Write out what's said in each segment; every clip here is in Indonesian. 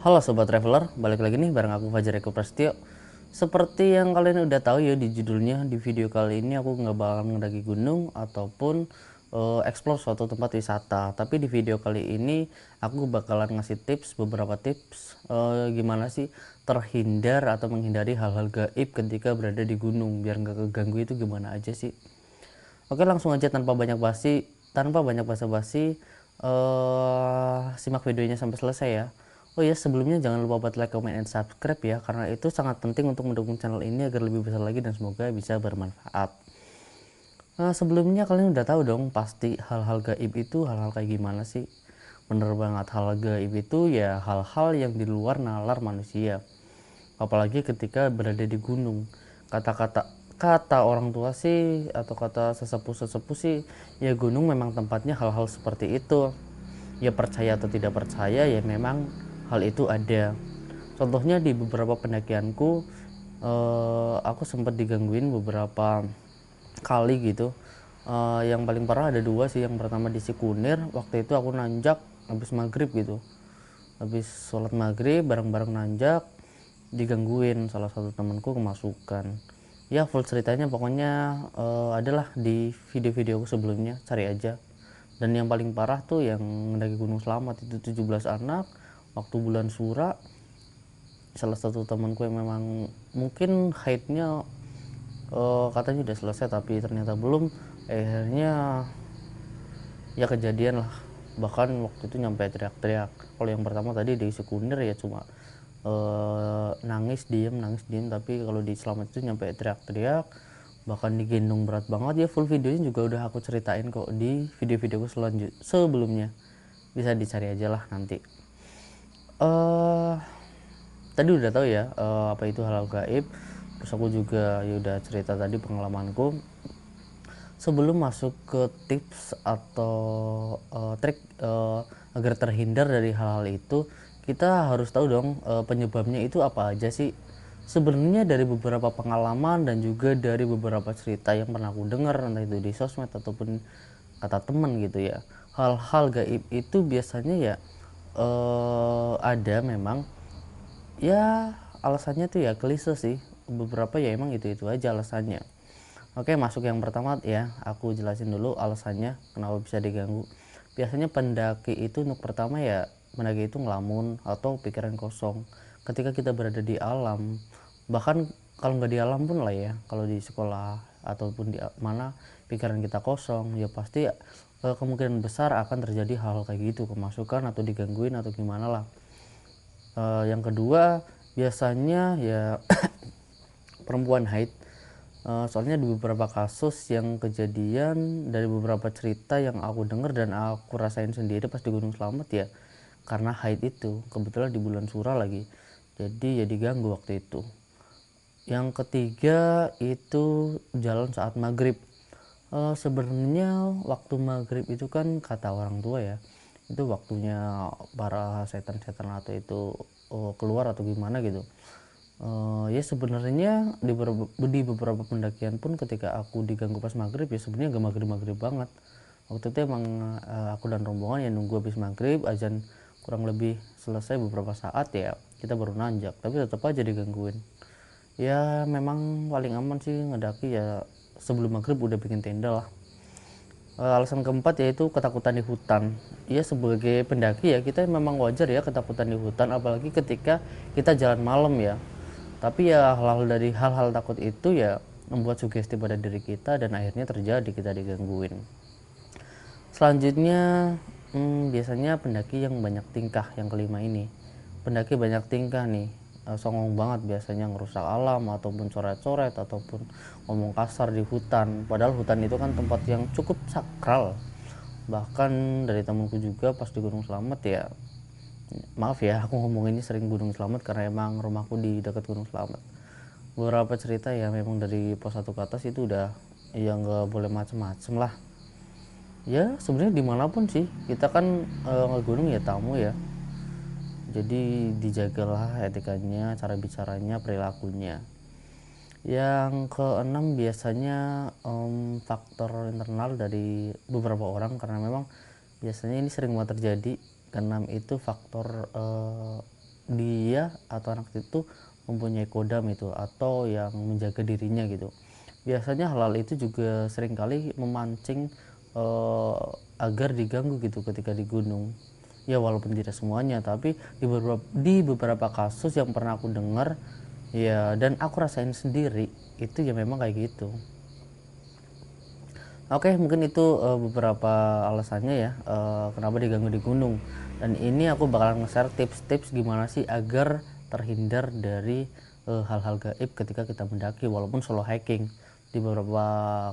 Halo Sobat Traveler, balik lagi nih bareng aku Fajar Eko Prasetyo. Seperti yang kalian udah tahu ya di judulnya, di video kali ini aku nggak bakal mendaki gunung ataupun explore suatu tempat wisata. Tapi di video kali ini aku bakalan ngasih beberapa tips gimana sih terhindar atau menghindari hal-hal gaib ketika berada di gunung biar nggak keganggu itu gimana aja sih. Oke, langsung aja tanpa banyak basa-basi, simak videonya sampai selesai ya. Oh ya, sebelumnya jangan lupa buat like, comment, and subscribe ya, karena itu sangat penting untuk mendukung channel ini agar lebih besar lagi dan semoga bisa bermanfaat. Nah, sebelumnya kalian udah tahu dong pasti hal-hal gaib itu hal-hal kayak gimana sih? Bener banget, hal gaib itu ya hal-hal yang di luar nalar manusia. Apalagi ketika berada di gunung. Kata orang tua sih atau kata sesepuh-sesepuh sih, ya gunung memang tempatnya hal-hal seperti itu. Ya percaya atau tidak percaya ya memang hal itu ada. Contohnya di beberapa pendakianku, aku sempat digangguin beberapa kali gitu. Yang paling parah ada dua sih. Yang pertama di Sikunir, waktu itu aku nanjak habis maghrib gitu, habis sholat maghrib bareng-bareng nanjak, digangguin salah satu temanku kemasukan. Ya full ceritanya pokoknya adalah di video-videoku sebelumnya, cari aja. Dan yang paling parah tuh yang mendaki Gunung Selamat itu 17 anak waktu bulan Sura. Salah satu temanku yang memang mungkin haidnya katanya udah selesai tapi ternyata belum. Akhirnya ya kejadian lah, bahkan waktu itu nyampe teriak-teriak. Kalau yang pertama tadi di Sekunder ya cuma nangis diem, tapi kalau di Selamat itu nyampe teriak-teriak, bahkan digendong berat banget ya. Full videonya juga udah aku ceritain kok di video-videoku sebelumnya, bisa dicari aja lah nanti. Tadi udah tahu ya apa itu halal gaib, terus aku juga ya udah cerita tadi pengalamanku. Sebelum masuk ke tips atau trik agar terhindar dari hal-hal itu, kita harus tahu dong penyebabnya itu apa aja sih. Sebenarnya dari beberapa pengalaman dan juga dari beberapa cerita yang pernah aku dengar, entah itu di sosmed ataupun kata temen gitu ya, hal-hal gaib itu biasanya ya ada memang ya alasannya tuh ya klise sih, beberapa ya emang itu aja alasannya. Oke, masuk yang pertama ya, aku jelasin dulu alasannya kenapa bisa diganggu. Biasanya pendaki itu untuk pertama ya, pendaki itu ngelamun atau pikiran kosong. Ketika kita berada di alam, bahkan kalau nggak di alam pun lah ya, kalau di sekolah ataupun di mana pikiran kita kosong, ya pasti kemungkinan besar akan terjadi hal kayak gitu, kemasukan atau digangguin atau gimana lah. Yang kedua, biasanya ya perempuan haid. Soalnya di beberapa kasus yang kejadian, dari beberapa cerita yang aku dengar dan aku rasain sendiri pas di Gunung Slamet ya, karena haid itu kebetulan di bulan Sura lagi, jadi ya diganggu waktu itu. Yang ketiga itu jalan saat maghrib. Sebenarnya waktu maghrib itu kan kata orang tua ya, itu waktunya para setan-setan atau itu keluar atau gimana gitu. Ya sebenarnya di beberapa pendakian pun ketika aku diganggu pas maghrib ya sebenarnya gak maghrib banget. Waktu itu emang aku dan rombongan yang nunggu habis maghrib, azan kurang lebih selesai beberapa saat ya kita baru nanjak, tapi tetap aja digangguin. Ya memang paling aman sih ngedaki ya sebelum maghrib udah bikin tenda lah. Alasan keempat yaitu ketakutan di hutan. Ya sebagai pendaki ya kita memang wajar ya ketakutan di hutan, apalagi ketika kita jalan malam ya. Tapi ya hal-hal takut itu ya membuat sugesti pada diri kita dan akhirnya terjadi kita digangguin. Selanjutnya biasanya pendaki yang banyak tingkah, yang kelima ini. Pendaki banyak tingkah nih, songong banget biasanya ngerusak alam ataupun coret-coret ataupun ngomong kasar di hutan. Padahal hutan itu kan tempat yang cukup sakral. Bahkan dari temanku juga pas di Gunung Slamet ya, maaf ya aku ngomong ini sering Gunung Slamet karena emang rumahku di dekat Gunung Slamet. Beberapa cerita ya memang dari pos 1 ke atas itu udah ya nggak boleh macem-macem lah. Ya sebenarnya dimanapun sih kita kan ngegunung ya tamu ya, jadi dijagalah etikanya, cara bicaranya, perilakunya. Yang keenam biasanya faktor internal dari beberapa orang, karena memang biasanya ini sering banget terjadi. Keenam itu faktor dia atau anak itu mempunyai kodam itu atau yang menjaga dirinya gitu. Biasanya hal-hal itu juga seringkali memancing agar diganggu gitu ketika di gunung. Ya walaupun tidak semuanya, tapi di beberapa kasus yang pernah aku dengar ya dan aku rasain sendiri itu ya memang kayak gitu. Oke, mungkin itu beberapa alasannya ya kenapa diganggu di gunung. Dan ini aku bakalan nge-share tips-tips gimana sih agar terhindar dari hal-hal gaib ketika kita mendaki walaupun solo hiking. Di beberapa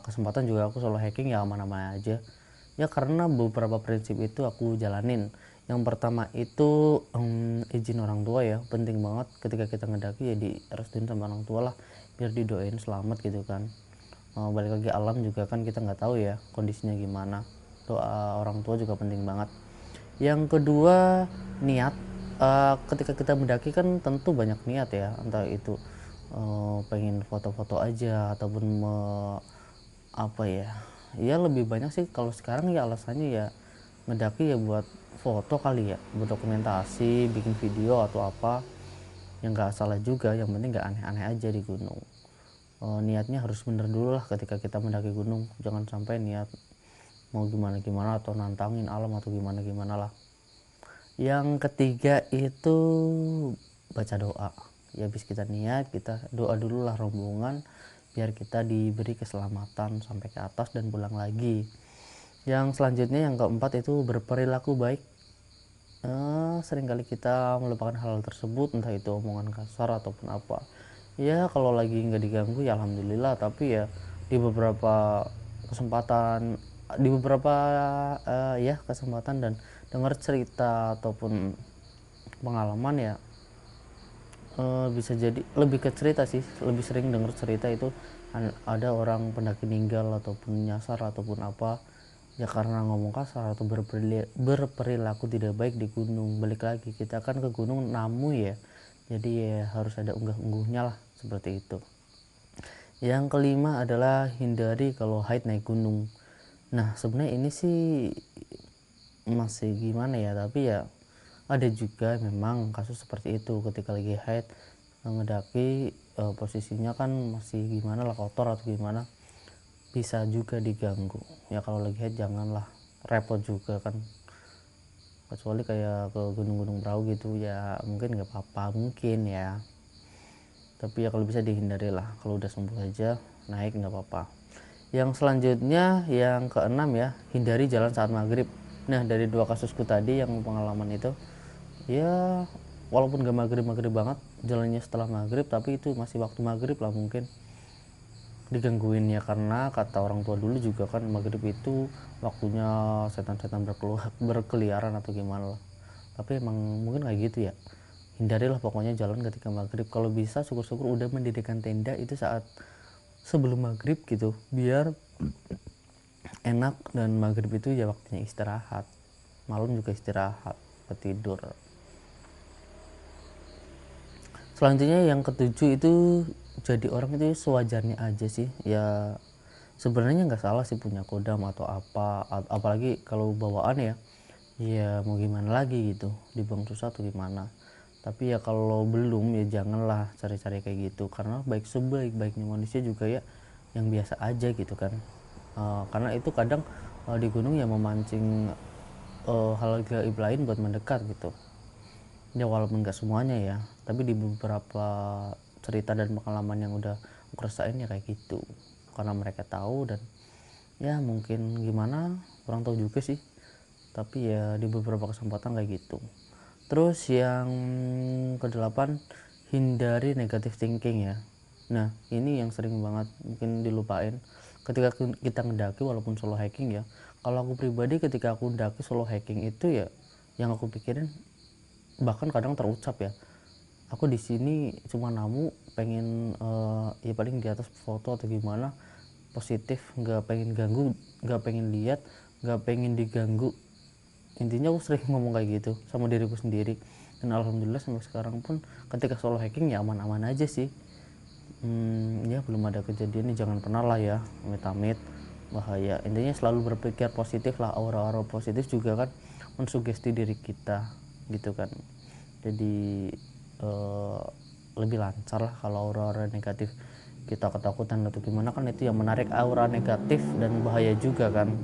kesempatan juga aku solo hiking ya aman-aman aja. Ya karena beberapa prinsip itu aku jalanin. Yang pertama itu izin orang tua ya, penting banget ketika kita ngedaki ya direstuin sama orang tua lah biar didoain selamat gitu kan. Balik lagi alam juga kan kita nggak tahu ya kondisinya gimana, doa orang tua juga penting banget. Yang kedua niat. Ketika kita mendaki kan tentu banyak niat ya, entah itu pengen foto-foto aja ataupun apa ya, ya lebih banyak sih kalau sekarang ya alasannya ya ngedaki ya buat foto kali ya, buat dokumentasi, bikin video atau apa. Yang nggak salah juga, yang penting nggak aneh-aneh aja di gunung. Niatnya harus bener dulu lah ketika kita mendaki gunung, jangan sampai niat mau gimana-gimana atau nantangin alam atau gimana-gimana lah. Yang ketiga itu baca doa ya, habis kita niat kita doa dulu lah rombongan biar kita diberi keselamatan sampai ke atas dan pulang lagi. Yang selanjutnya yang keempat itu berperilaku baik. Seringkali kita melupakan hal tersebut, entah itu omongan kasar ataupun apa. Ya kalau lagi nggak diganggu ya alhamdulillah, tapi ya di beberapa kesempatan di beberapa ya kesempatan dan dengar cerita ataupun pengalaman ya, bisa jadi lebih ke cerita sih, lebih sering dengar cerita itu ada orang pendaki meninggal ataupun nyasar ataupun apa ya karena ngomong kasar atau berperilaku tidak baik di gunung. Balik lagi kita kan ke gunung namu ya, jadi ya harus ada unggah-ungguhnya lah seperti itu. Yang kelima adalah hindari kalau haid naik gunung. Nah sebenarnya ini sih masih gimana ya, tapi ya ada juga memang kasus seperti itu ketika lagi haid ngedaki, posisinya kan masih gimana lah, kotor atau gimana, bisa juga diganggu. Ya kalau lagi haid janganlah, repot juga kan, kecuali kayak ke gunung-gunung perahu gitu ya mungkin nggak apa-apa mungkin ya, tapi ya kalau bisa dihindari lah, kalau udah sembuh aja naik nggak apa-apa. Yang selanjutnya yang keenam ya, hindari jalan saat maghrib. Nah dari dua kasusku tadi yang pengalaman itu ya walaupun gak maghrib banget jalannya setelah maghrib, tapi itu masih waktu maghrib lah mungkin digangguin ya, karena kata orang tua dulu juga kan maghrib itu waktunya setan-setan berkeliaran atau gimana lah. Tapi emang mungkin kayak gitu ya, hindarilah pokoknya jalan ketika maghrib. Kalau bisa syukur-syukur udah mendirikan tenda itu saat sebelum maghrib gitu, biar enak. Dan maghrib itu ya waktunya istirahat, malam juga istirahat buat tidur. Selanjutnya yang ketujuh itu jadi orang itu sewajarnya aja sih ya, sebenarnya nggak salah sih punya kodam atau apa, apalagi kalau bawaan ya, ya mau gimana lagi gitu, dibuang susah atau gimana. Tapi ya kalau belum ya janganlah cari-cari kayak gitu, karena sebaik-baiknya manusia juga ya yang biasa aja gitu kan. Karena itu kadang di gunung ya memancing hal gaib lain buat mendekat gitu ya, walaupun nggak semuanya ya, tapi di beberapa cerita dan pengalaman yang udah aku rasain ya kayak gitu, karena mereka tahu. Dan ya mungkin gimana kurang tahu juga sih, tapi ya di beberapa kesempatan kayak gitu. Terus yang kedelapan, hindari negative thinking ya. Nah ini yang sering banget mungkin dilupain ketika kita ngedaki walaupun solo hiking ya. Kalau aku pribadi ketika aku mendaki solo hiking itu ya yang aku pikirin, bahkan kadang terucap ya, aku di sini cuma namu pengen ya paling di atas foto atau gimana, positif, nggak pengen ganggu, nggak pengen lihat, nggak pengen diganggu. Intinya aku sering ngomong kayak gitu sama diriku sendiri, dan alhamdulillah sampai sekarang pun ketika solo hiking ya aman-aman aja sih. Ya belum ada kejadian nih, jangan pernah lah ya, amit-amit bahaya. Intinya selalu berpikir positif lah, aura-aura positif juga kan mensugesti diri kita gitu kan. jadi lebih lancar lah. Kalau aura-aura negatif kita ketakutan atau gimana kan itu yang menarik aura negatif dan bahaya juga kan.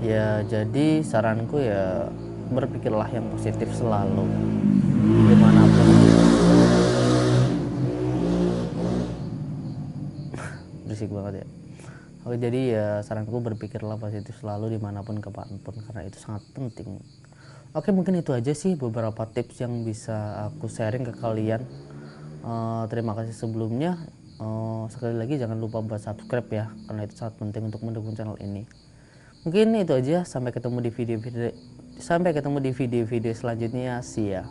Ya jadi saranku ya berpikirlah yang positif selalu dimanapun. Berisik banget ya. Oke, jadi ya saranku berpikirlah positif selalu dimanapun kapanpun karena itu sangat penting. Oke, mungkin itu aja sih beberapa tips yang bisa aku sharing ke kalian. Terima kasih sebelumnya. Sekali lagi jangan lupa buat subscribe ya karena itu sangat penting untuk mendukung channel ini. Mungkin itu aja, sampai ketemu di video-video selanjutnya. See ya.